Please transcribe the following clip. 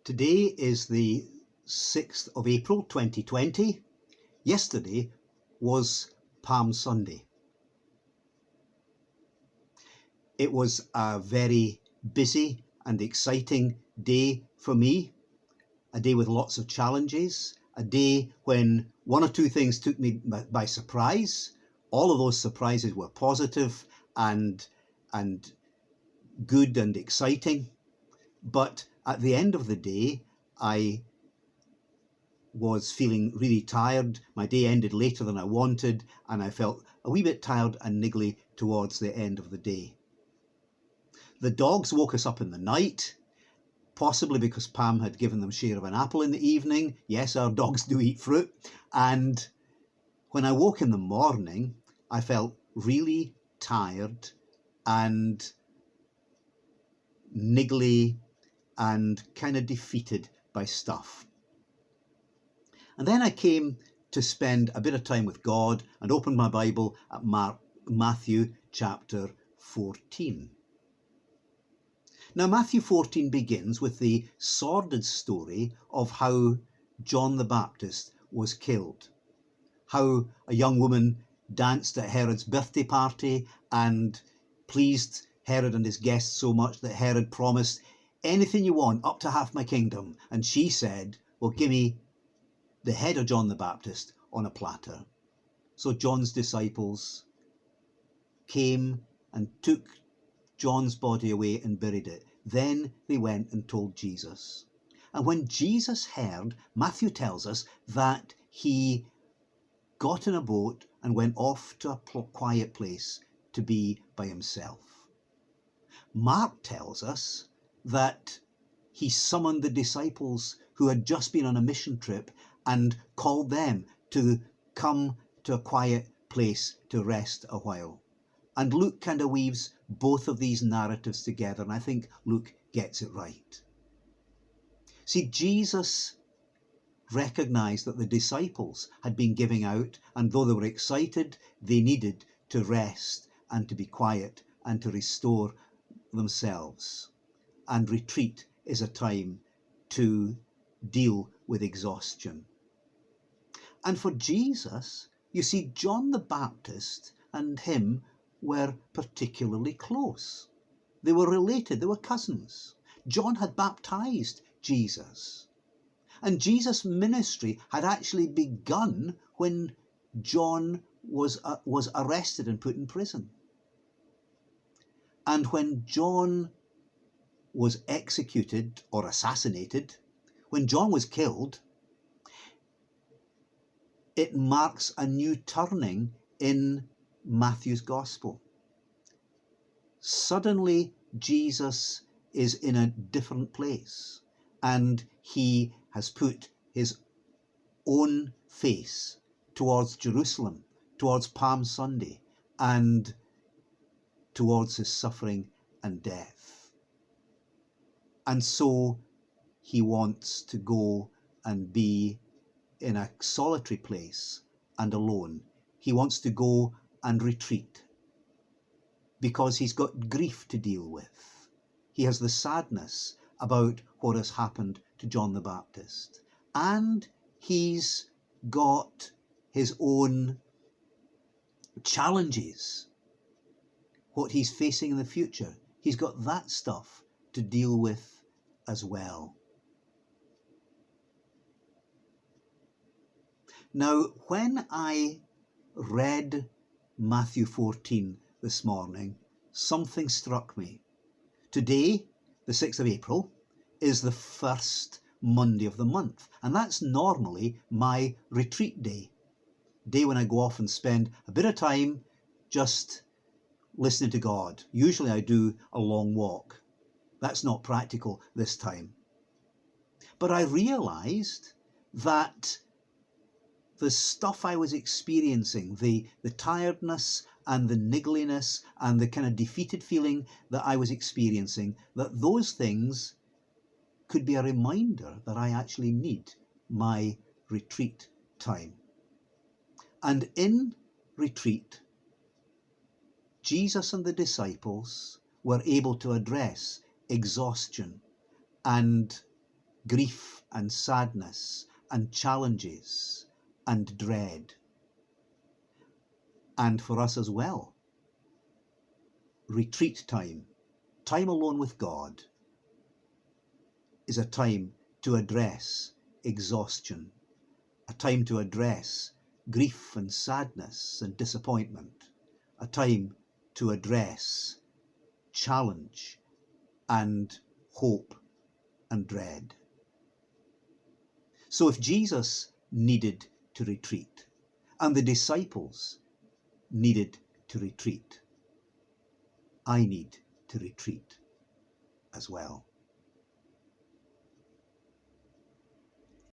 Today is the 6th of April 2020. Yesterday was Palm Sunday. It was a very busy and exciting day for me, a day with lots of challenges, a day when one or two things took me by surprise. All of those surprises were positive and good and exciting. But at the end of the day, I was feeling really tired. My day ended later than I wanted, and I felt a wee bit tired and niggly towards the end of the day. The dogs woke us up in the night, possibly because Pam had given them share of an apple in the evening. Yes, our dogs do eat fruit. And when I woke in the morning, I felt really tired and niggly and kind of defeated by stuff. And then I came to spend a bit of time with God and opened my Bible at Matthew chapter 14. Now, Matthew 14 begins with the sordid story of how John the Baptist was killed, how a young woman danced at Herod's birthday party and pleased Herod and his guests so much that Herod promised, anything you want, up to half my kingdom. And she said, well, give me the head of John the Baptist on a platter. So John's disciples came and took John's body away and buried it. Then they went and told Jesus. And when Jesus heard, Matthew tells us that he got in a boat and went off to a quiet place to be by himself. Mark tells us that he summoned the disciples who had just been on a mission trip and called them to come to a quiet place to rest a while. And Luke kind of weaves both of these narratives together, and I think Luke gets it right. See, Jesus recognized that the disciples had been giving out, and though they were excited, they needed to rest and to be quiet and to restore themselves. And retreat is a time to deal with exhaustion. And for Jesus, you see, John the Baptist and him were particularly close. They were related, they were cousins. John had baptized Jesus. And Jesus' ministry had actually begun when John was arrested and put in prison. And when John was executed or assassinated, when John was killed, it marks a new turning in Matthew's gospel. Suddenly, Jesus is in a different place, and he has put his own face towards Jerusalem, towards Palm Sunday, and towards his suffering and death. And so he wants to go and be in a solitary place and alone. He wants to go and retreat because he's got grief to deal with. He has the sadness about what has happened to John the Baptist. And he's got his own challenges, what he's facing in the future. He's got that stuff to deal with as well. Now, when I read Matthew 14 this morning, something struck me. Today, the 6th of April, is the first Monday of the month, and that's normally my retreat day when I go off and spend a bit of time just listening to God. Usually I do a long walk. That's not practical this time. But I realised that the stuff I was experiencing, the tiredness and the niggliness and the kind of defeated feeling that I was experiencing, that those things could be a reminder that I actually need my retreat time. And in retreat, Jesus and the disciples were able to address exhaustion and grief and sadness and challenges and dread. And for us as well, retreat time, time alone with God, is a time to address exhaustion, a time to address grief and sadness and disappointment, a time to address challenge and hope and dread. So if Jesus needed to retreat, and the disciples needed to retreat, I need to retreat as well.